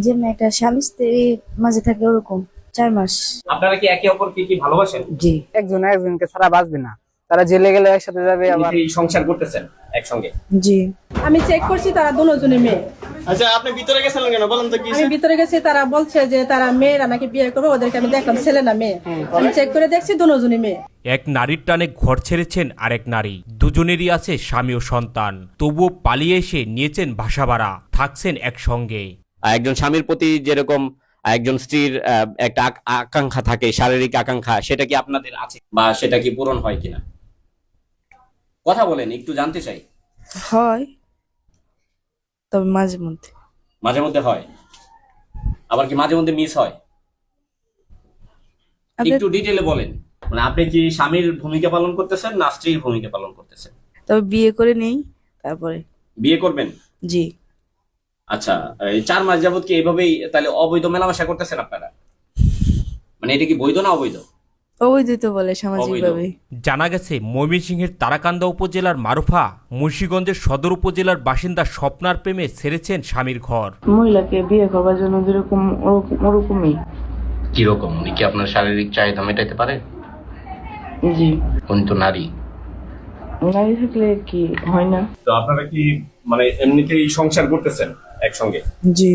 যেমন একটা স্বামী স্ত্রী মাঝে থাকে ওরকম 4 মাস। আপনারা কি একে অপরকে কি ভালোবাসেন? জি। একজন একজনকে ছাড়া বাঁচবে না, তারা জেলে গেলে একসাথে যাবে আবার। এই সংসার করতেছেন একসঙ্গে? জি। আমি চেক করছি তারা দুজনে মেয়ে। আচ্ছা, আপনি ভিতরে গেছিলেন কেন বলেন তো? কি আমি ভিতরে গেছি, তারা বলছে যে তারা মেয়েরা নাকি বিয়ে করবে, ওদেরকে আমি দেখলাম ছেলে না মেয়ে। আমি চেক করে দেখছি দুজনে মেয়ে। এক নারীর টানে ঘর ছেড়েছেন আরেক নারী, দুজনেরই আছে স্বামী ও সন্তান, তবুও পালিয়ে এসে নিয়েছেন বাসা ভাড়া, থাকছেন একসঙ্গে। একজন স্বামীর প্রতি যেরকম একজন স্ত্রীর একটা আকাঙ্ক্ষা থাকে, শারীরিক আকাঙ্ক্ষা, সেটা কি আপনাদের আছে বা সেটা কি পূরণ হয় কিনা? কথা বলেন, একটু জানতে চাই। হয়, তবে মাঝে মধ্যে। মাঝে মধ্যে হয়, আবার কি মাঝে মধ্যে মিস হয়? একটু ডিটেইলে বলেন। মানে আপনি কি স্বামীর ভূমিকা পালন করতেছেন না স্ত্রীর ভূমিকা পালন করতেছেন? তবে বিয়ে করে নেই, তারপরে বিয়ে করবেন? জি। আচ্ছা, এই 4 মাস যাবত কি এইভাবেই তাহলে অবৈধ মেলামেশা করতেছেন আপনারা? মানে এটা কি বৈধ না অবৈধ? অবৈধ বলে সামাজিকভাবে। জানা গেছে ময়মনসিংহের তারাকান্দা উপজেলার মারুফা মুন্সিগঞ্জের সদর উপজেলার বাসিন্দা স্বপ্নার প্রেমে ছেড়েছেন স্বামীর ঘর। মহিলাকে বিয়ে করবার জন্য যেরকম ওরকমই। কিরকম? উনি কি আপনার শারীরিক চাহিদা মেটাইতে পারে? জি। উনি তো নারী। নারী থাকলে কি হয় না? তো আপনারা কি মানে এমনিতেই সংসার করতেছেন একসঙ্গে? জি।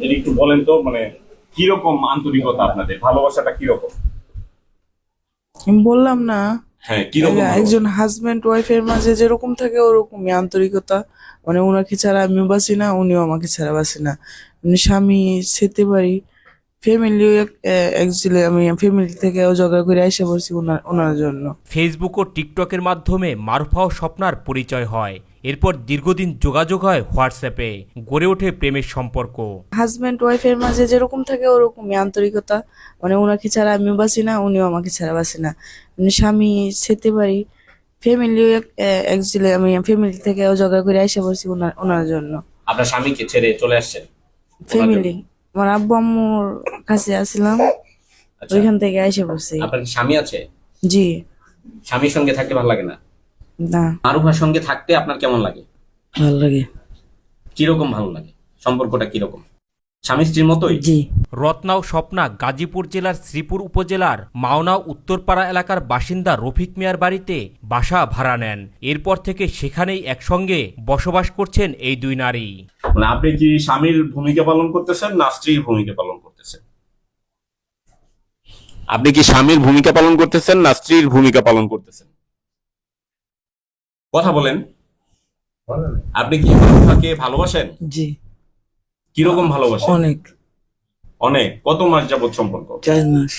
এটা একটু বলেন তো, মানে কিরকম আন্তরিকতা আপনাদের, ভালোবাসাটা কিরকম? আমি বললাম না, হ্যাঁ, কিরকম? একজন হাজবেন্ড ওয়াইফের মাঝে যেরকম থাকে ওরকমই আন্তরিকতা। মানে ওনাকে ছাড়া আমিও বাঁচি না, উনিও আমাকে ছাড়া বাঁচি না। উনি স্বামী যেতে পারি, ফ্যামিলিও একচুয়ালি আমি ফ্যামিলি থেকেও জোগাড় করে এসে বলছি ওনার জন্য। ফেসবুক ও টিকটকের মাধ্যমে মারুফা ও স্বপ্নার পরিচয় হয়, এরপর দীর্ঘদিন যোগাযোগ হয় হোয়াটসঅ্যাপে, গড়ে ওঠে প্রেমের সম্পর্ক। হাজবেন্ড ওয়াইফের মাঝে যেরকম থাকে ওরকমই আন্তরিকতা। মানে ওনাকে ছাড়া আমিও বাঁচি না, উনিও আমাকে ছাড়া বাঁচি না। উনি স্বামী যেতে পারি, ফ্যামিলিও একচুয়ালি আমি ফ্যামিলি থেকেও জোগাড় করে এসে বলছি ওনার জন্য। আপনার স্বামীকে ছেড়ে চলে আসছেন? ফ্যামিলি, আমার আব্বু আম্মুর কাছে আসছিলাম, আচ্ছা, ওইখান থেকে এসে বলছি। আপনার কি স্বামী আছে? জি। স্বামীর সঙ্গে থাকতে ভালো লাগে না? না, মারুফার সঙ্গে থাকতে আপনার কেমন লাগে? ভালো লাগে। কিরকম ভালো লাগে? সম্পর্কটা কিরকম? স্বামী স্ত্রীর মতোই? জি। রত্না ও স্বপ্না গাজীপুর জেলার শ্রীপুর উপজেলার মাওনা উত্তরপাড়া এলাকার বাসিন্দা রফিক মিয়ার বাড়িতে বাসা ভাড়া নেন। এরপর থেকে সেখানেই একসঙ্গে বসবাস করছেন এই দুই নারী। মানে আপনি কি স্বামীর ভূমিকা পালন করতেছেন না স্ত্রীর ভূমিকা পালন করতেছেন? আপনি কি স্বামীর ভূমিকা পালন করতেছেন না স্ত্রীর ভূমিকা পালন করতেছেন? কথা বলেন। আপনি কি মারুফাকে ভালোবাসেন? জি। কিরকম ভালোবাসেন? অনেক। অনেক। কত মাস যাবত সম্পর্ক? 4 মাস।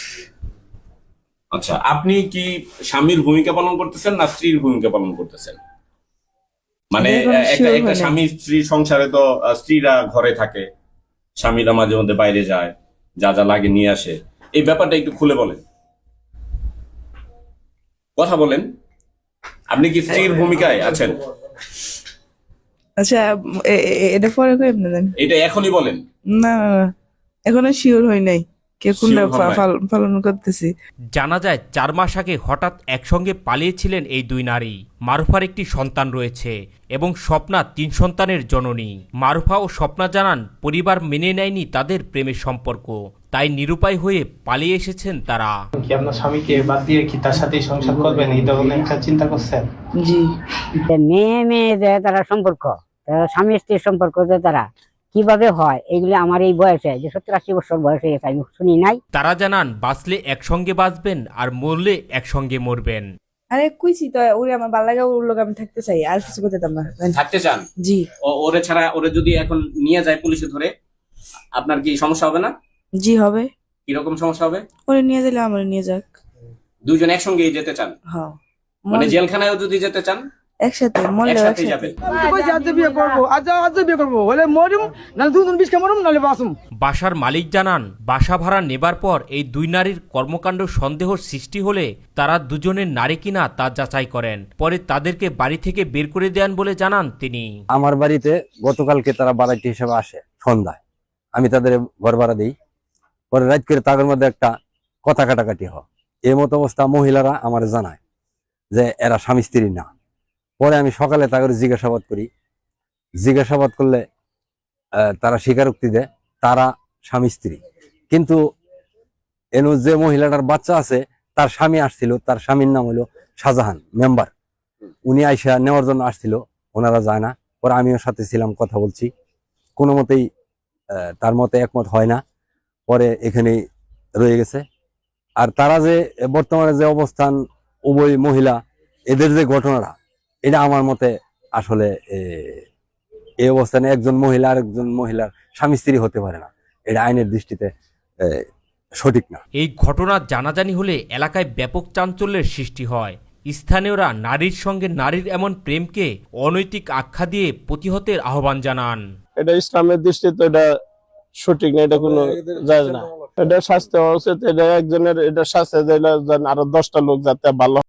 আচ্ছা, আপনি কি স্বামীর ভূমিকা পালন করতেছেন না স্ত্রীর ভূমিকা পালন করতেছেন? মানে একটা স্বামী স্ত্রীর সংসারে তো স্ত্রীরা ঘরে থাকে, স্বামীরা মাঝে মধ্যে বাইরে যায়, যা যা লাগে নিয়ে আসে। এই ব্যাপারটা একটু খুলে বলেন। কথা বলেন। আপনি কি স্ত্রীর ভূমিকায় আছেন? আচ্ছা, এটা পরে কইব না জানি। এটা এখনই বলেন। না না না, এখনো শিওর হই নাই কে কোনটা Sure হন নাই। পালন করতেছি। জানা যায় 4 মাস আগে হঠাৎ একসঙ্গে পালিয়েছিলেন এই দুই নারী। মারুফার একটি সন্তান রয়েছে এবং স্বপ্না 3 সন্তানের জননী। মারুফা ও স্বপ্না জানান পরিবার মেনে নেয়নি তাদের প্রেমের সম্পর্ক, তাই নিরুপায় হয়ে পালিয়ে এসেছেন তারা। কি আপনার স্বামীকে বাদ দিয়ে কি তার সাথে সংসার করবেন, এই ধরনের একটা চিন্তা করছেন? জি। মেয়ে মেয়ে যে তারা সম্পর্ক, তারা স্বামী স্ত্রীর সম্পর্ক যে তারা কিভাবে হয়, এগুলো আমার এই বয়সে যে 70-80 বছর বয়স হয়ে গেছে আমি শুনি নাই। তারা জানান বাঁচলে একসঙ্গে বাঁচবেন আর মরলে একসঙ্গে মরবেন। আরে কইছি তো, ওরে আমার ভালো লাগে, ওর লোক আমি থাকতে চাই, আর কিছু করতে চাই না। থাকতে চান? জি। ওরে ছাড়া, ওরে যদি এখন নিয়ে যায় পুলিশে ধরে, আপনার কি সমস্যা হবে না? জি হবে। কিরকম সমস্যা হবে? ওরে নিয়ে গেলে আমার নিয়ে যাক। দুজন একসঙ্গেই যেতে চান? হ্যাঁ। মানে জেলখানায়ও যদি যেতে চান একসাথে মরলে একসাথে একসাথে। যাবেন? বাসার মালিক জানান বাসা ভাড়া নেবার পর এই দুই নারীর কর্মকাণ্ড সন্দেহ সৃষ্টি হলে তারা দুজনের নারী কিনা তা যাচাই করেন, পরে তাদেরকে বাড়ি থেকে বের করে দেন বলে জানান তিনি। আমার বাড়িতে গতকালকে তারা বাড়াইটি হিসেবে আসে সন্ধ্যায়, আমি তাদের ঘর ভাড়া দিই। পরে রাত করে তাদের মধ্যে একটা কথা কাটাকাটি হয়। এই মতো অবস্থা মহিলারা আমার জানায় যে এরা স্বামী স্ত্রী না। পরে আমি সকালে তাদের জিজ্ঞাসাবাদ করি। জিজ্ঞাসাবাদ করলে তারা স্বীকারোক্তি দেয় তারা স্বামী স্ত্রী, কিন্তু এনু যে মহিলাটার বাচ্চা আছে তার স্বামী আসছিল, তার স্বামীর নাম হলো শাহজাহান মেম্বার। উনি আইসা নেওয়ার জন্য আসছিল, ওনারা যায় না। পরে আমিও সাথে ছিলাম, কথা বলছি, কোনো মতেই তার মতে একমত হয় না, পরে এখানেই রয়ে গেছে। আর তারা যে বর্তমানে যে অবস্থান, উভয় মহিলা, এদের যে ঘটনাটা, এটা আমার মতে আসলে এই অবস্থানে একজন মহিলা আর একজন মহিলার স্বামী স্ত্রী হতে পারে না, এটা আইনের দৃষ্টিতে সঠিক না। এই ঘটনার জানাজানি হলে এলাকায় ব্যাপক চাঞ্চল্যের সৃষ্টি হয়। স্থানীয়রা নারীর সঙ্গে নারীর এমন প্রেমকে অনৈতিক আখ্যা দিয়ে প্রতিহতের আহ্বান জানান। এটা ইসলামের দৃষ্টিতে এটা সঠিক না, এটা কোনো জায়েজ না। এটা শাস্তি হওয়া উচিত, এটা একজনের এটা শাস্তি দিলে আরো 10টা লোক যাতে ভালো